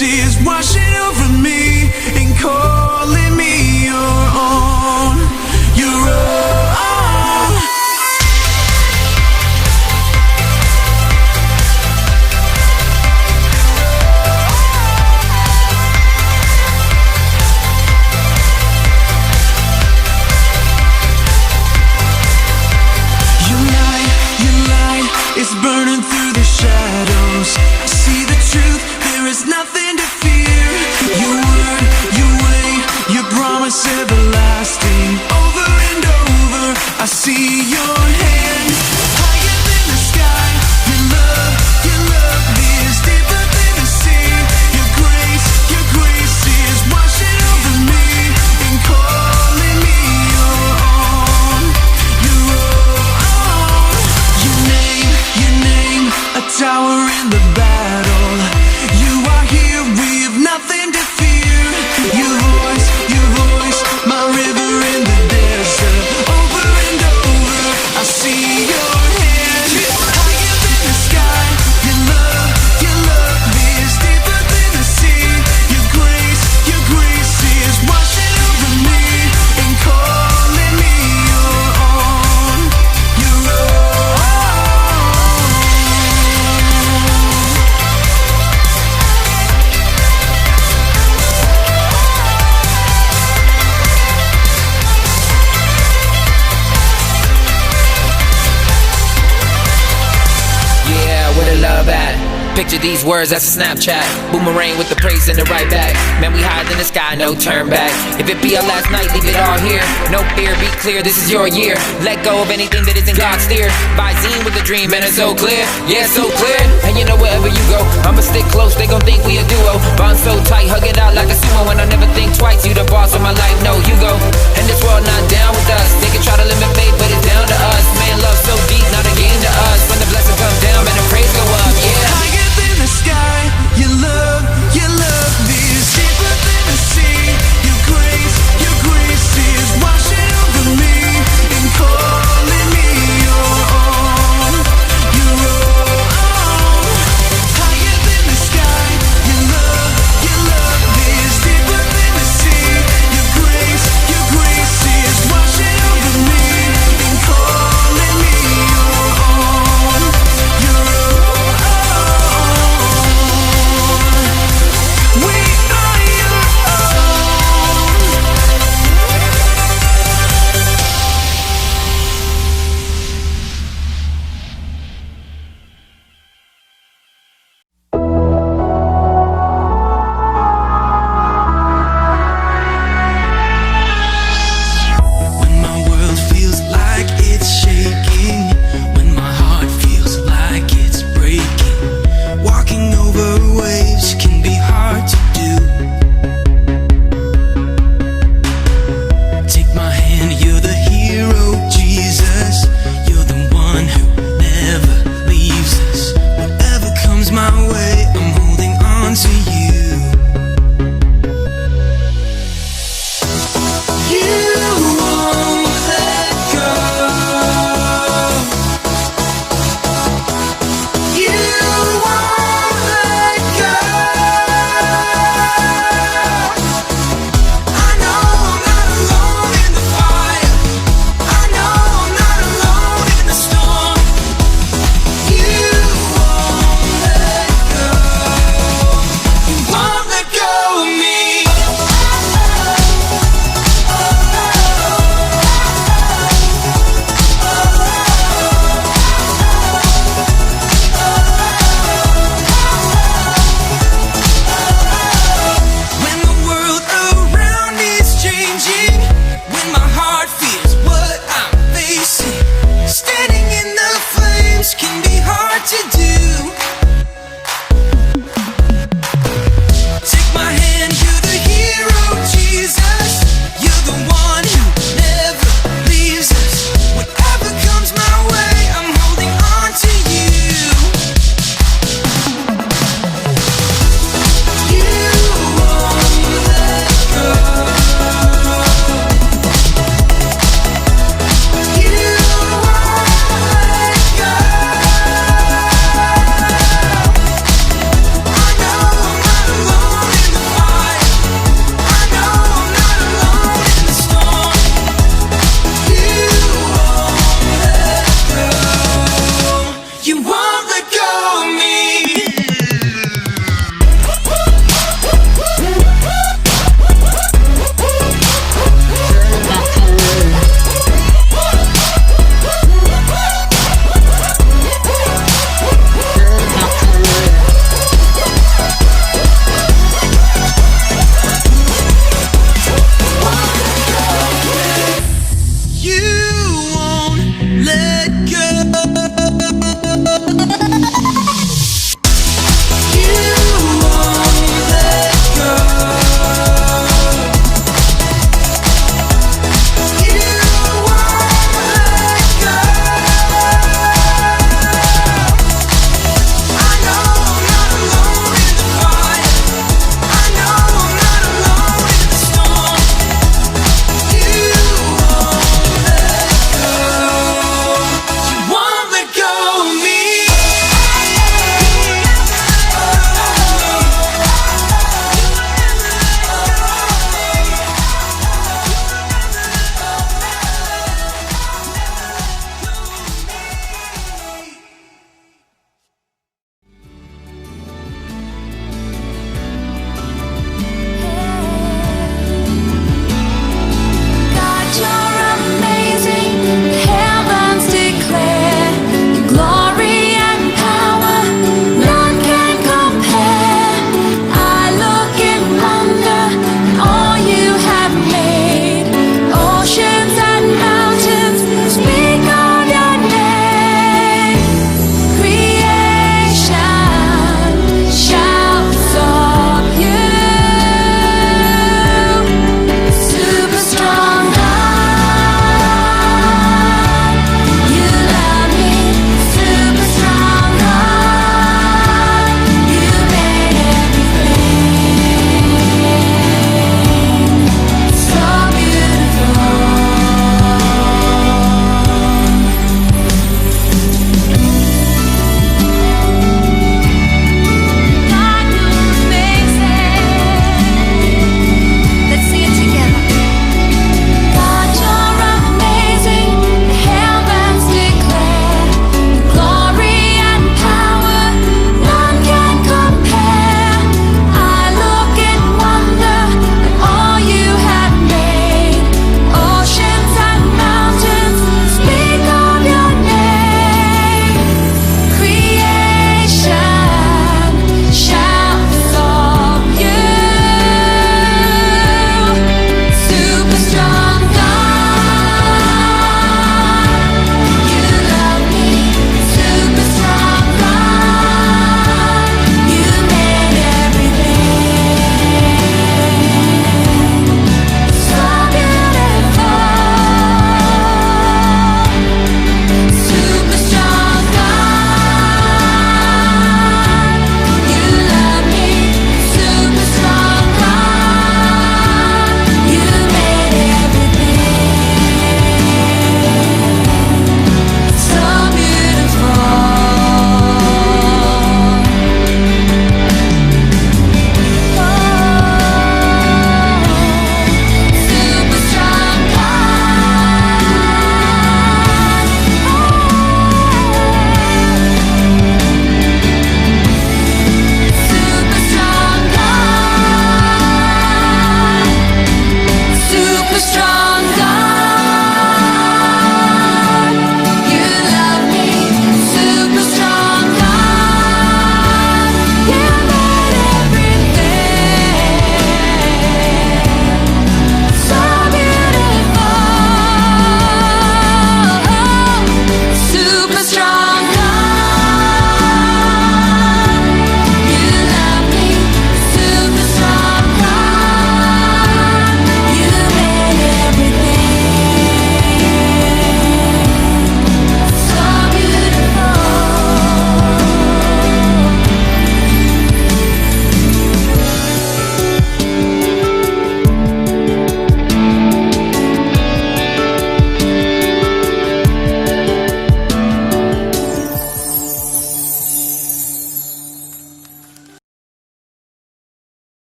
grace is washing over me and calling me your own. Your own. Your light is burning through the shadows. I see the truth, there is nothing to fear. Your word, your way, your promise everlasting. Over and over, I see your hand. Higher than the sky, your love is deeper than the sea. Your grace is washing over me and calling me your own. Your own. Your name, a tower in the battle. You are here, we have nothing to fear. Your voice, my river in the desert. Over and over, I see your hand. Higher than the sky, your love is deeper than the sea. Your grace is washing over me and calling me your own. Your own. Yeah, where the love at? Picture these words, that's a Snapchat. Boomerang with the praise in the right back. Man, we hide in the sky, no turn back. If it be our last night, leave it all here. No fear, be clear, this is your year. Let go of anything that isn't God's steer. Visine with a dream, and it's so clear. Yeah, so clear. And you know wherever you go, I'ma stick close, they gon' think we a duo. Bond so tight, hug it out like a sumo. And I never think twice, you the boss of my life, no, you go. And this world not down with us. They can try to limit faith, but it's down to us. Man, love so deep, not a game to us. When the blessing comes down, man, the praise go up, yeah. Higher than the sky, your love is deeper than the sea. Your grace is washing over me and calling me your own. Your own. Higher than the sky, your love is deeper than the sea. Your grace is washing over me and calling me your own.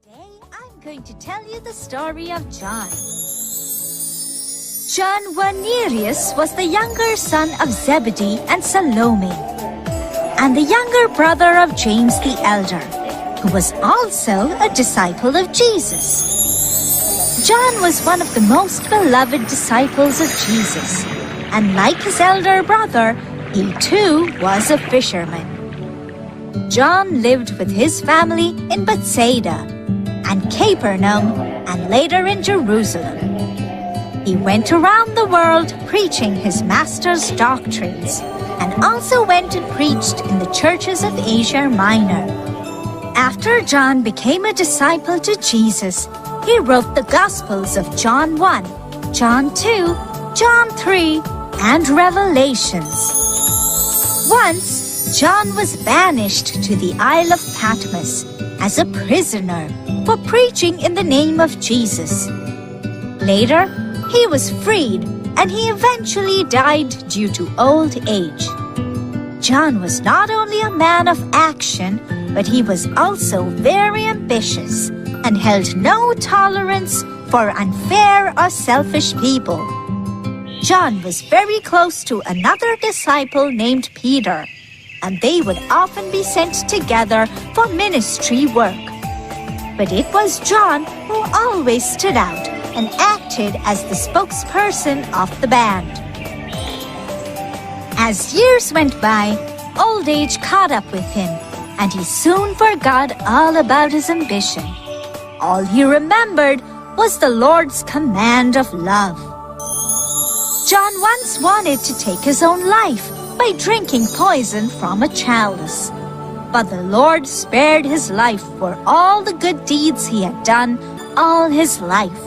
Today I'm going to tell you the story of John. John Nereus was the younger son of Zebedee and Salome, and the younger brother of James the elder, who was also a disciple of Jesus. John was one of the most beloved disciples of Jesus, and like his elder brother, he too was a fisherman. John lived with his family in Bethsaida and Capernaum and later in Jerusalem. He went around the world preaching his master's doctrines and also went and preached in the churches of Asia Minor. After John became a disciple to Jesus, he wrote the Gospels of John 1, John 2, John 3, and Revelations. Once, John was banished to the Isle of Patmos as a prisoner for preaching in the name of Jesus. Later, he was freed and he eventually died due to old age. John was not only a man of action, but he was also very ambitious and held no tolerance for unfair or selfish people. John was very close to another disciple named Peter, and they would often be sent together for ministry work. But it was John who always stood out and acted as the spokesperson of the band. As years went by, old age caught up with him, and he soon forgot all about his ambition. All he remembered was the Lord's command of love. John once wanted to take his own life by drinking poison from a chalice. But the Lord spared his life for all the good deeds he had done all his life.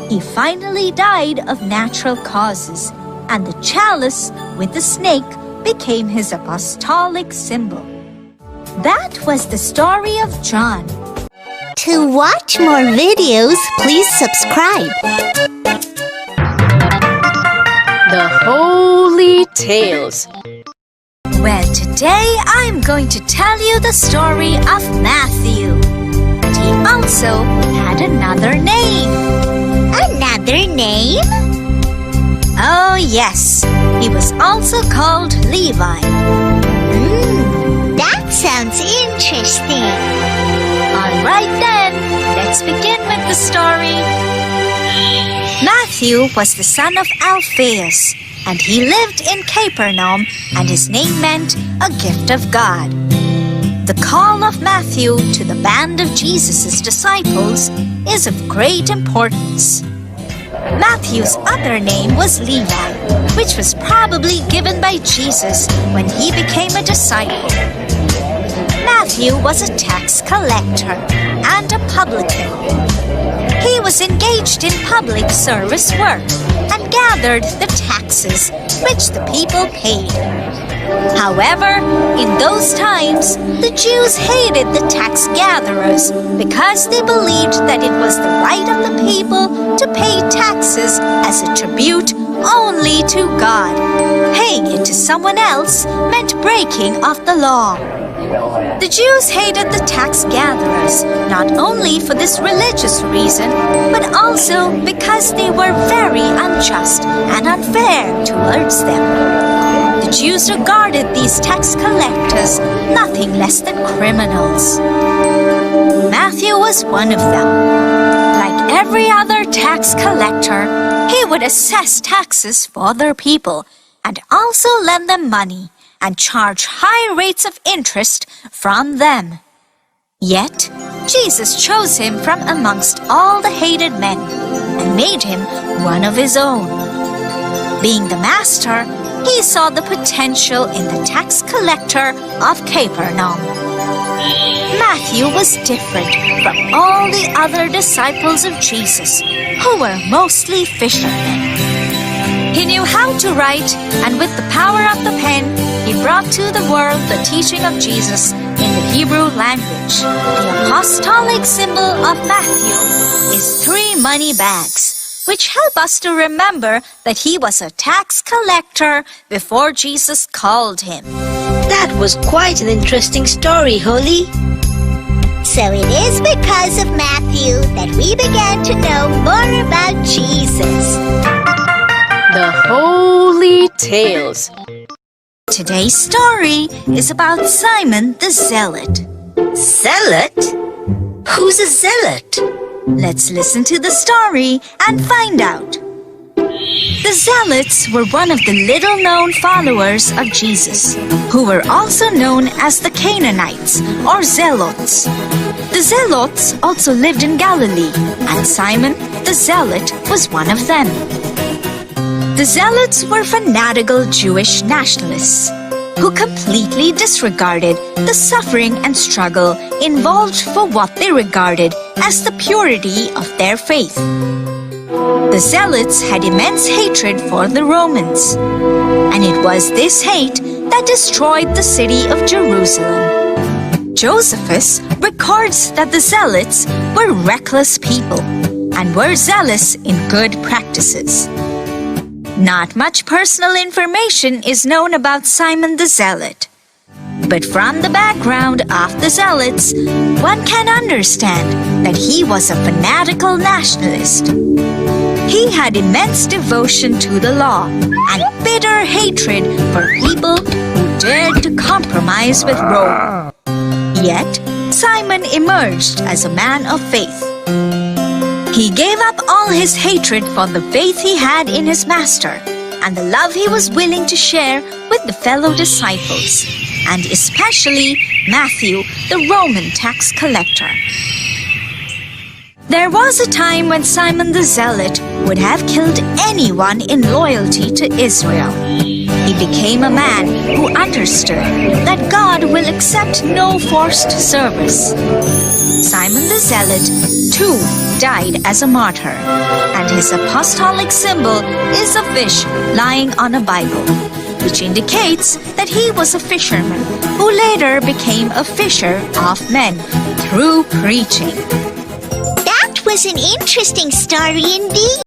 He finally died of natural causes, and the chalice with the snake became his apostolic symbol. That was the story of John. To watch more videos, please subscribe. The Holy Tales. Well, today I'm going to tell you the story of Matthew. And he also had another name. Another name? Oh, yes. He was also called Levi. That sounds interesting. All right then, let's begin with the story. Matthew was the son of Alphaeus, and he lived in Capernaum, and his name meant a gift of God. The call of Matthew to the band of Jesus' disciples is of great importance. Matthew's other name was Levi, which was probably given by Jesus when he became a disciple. Matthew was a tax collector and a publican. He was engaged in public service work and gathered the taxes which the people paid. However, in those times, the Jews hated the tax gatherers because they believed that it was the right of the people to pay taxes as a tribute only to God. Paying it to someone else meant breaking of the law. The Jews hated the tax gatherers not only for this religious reason, but also because they were very unjust and unfair towards them. The Jews regarded these tax collectors nothing less than criminals. Matthew was one of them. Like every other tax collector, he would assess taxes for their people and also lend them money and charge high rates of interest from them. Yet, Jesus chose him from amongst all the hated men and made him one of his own. Being the master, he saw the potential in the tax collector of Capernaum. Matthew was different from all the other disciples of Jesus, who were mostly fishermen. He knew how to write, and with the power of the pen, he brought to the world the teaching of Jesus in the Hebrew language. The apostolic symbol of Matthew is 3 money bags, which help us to remember that he was a tax collector before Jesus called him. That was quite an interesting story, Holly. So it is because of Matthew that we began to know more about Jesus. The Holy Tales. Today's story is about Simon the Zealot. Zealot? Who's a zealot? Let's listen to the story and find out. The Zealots were one of the little-known followers of Jesus, who were also known as the Canaanites or Zealots. The Zealots also lived in Galilee, and Simon the Zealot was one of them. The Zealots were fanatical Jewish nationalists who completely disregarded the suffering and struggle involved for what they regarded as the purity of their faith. The Zealots had immense hatred for the Romans, and it was this hate that destroyed the city of Jerusalem. Josephus records that the Zealots were reckless people and were zealous in good practices. Not much personal information is known about Simon the Zealot. But from the background of the Zealots, one can understand that he was a fanatical nationalist. He had immense devotion to the law and bitter hatred for people who dared to compromise with Rome. Yet, Simon emerged as a man of faith. He gave up all his hatred for the faith he had in his master and the love he was willing to share with the fellow disciples, and especially Matthew, the Roman tax collector. There was a time when Simon the Zealot would have killed anyone in loyalty to Israel. He became a man who understood that God will accept no forced service. Simon the Zealot, too, died as a martyr, and his apostolic symbol is a fish lying on a Bible, which indicates that he was a fisherman who later became a fisher of men through preaching. That was an interesting story indeed.